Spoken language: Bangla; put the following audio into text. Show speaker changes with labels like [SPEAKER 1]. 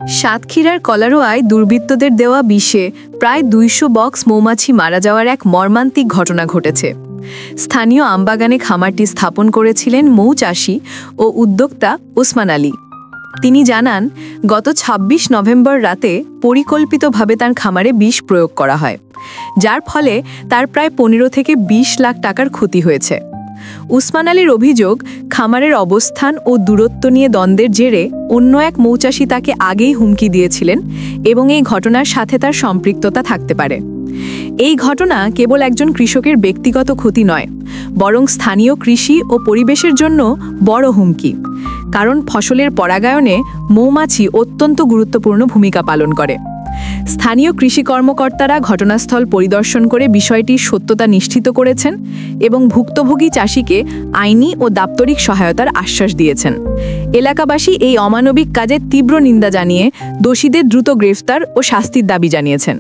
[SPEAKER 1] সাতক্ষীরার কলারোয়ায় দুর্বৃত্তদের দেওয়া বিষে প্রায় ২০০ বক্স মৌমাছি মারা যাওয়ার এক মর্মান্তিক ঘটনা ঘটেছে। স্থানীয় আমবাগানে খামারটি স্থাপন করেছিলেন মৌচাষী ও উদ্যোক্তা ওসমান আলী। তিনি জানান, গত ২৬ নভেম্বর রাতে পরিকল্পিতভাবে তার খামারে বিষ প্রয়োগ করা হয়, যার ফলে তার প্রায় ১৫ থেকে ২০ লাখ টাকার ক্ষতি হয়েছে। ওসমান আলীর অভিযোগ, খামারের অবস্থান ও দূরত্ব নিয়ে দ্বন্দ্বের জেরে অন্য এক মৌচাষী তাকে আগেই হুমকি দিয়েছিলেন এবং এই ঘটনার সাথে তার সম্পৃক্ততা থাকতে পারে। এই ঘটনা কেবল একজন কৃষকের ব্যক্তিগত ক্ষতি নয়, বরং স্থানীয় কৃষি ও পরিবেশের জন্য বড় হুমকি। কারণ ফসলের পরাগায়নে মৌমাছি অত্যন্ত গুরুত্বপূর্ণ ভূমিকা পালন করে। স্থানীয় কৃষি কর্মকর্তারা ঘটনাস্থল পরিদর্শন করে বিষয়টির সত্যতা নিশ্চিত করেছেন এবং ভুক্তভোগী চাষিকে আইনি ও দাপ্তরিক সহায়তার আশ্বাস দিয়েছেন। এলাকাবাসী এই অমানবিক কাজের তীব্র নিন্দা জানিয়ে দোষীদের দ্রুত গ্রেফতার ও শাস্তির দাবি জানিয়েছেন।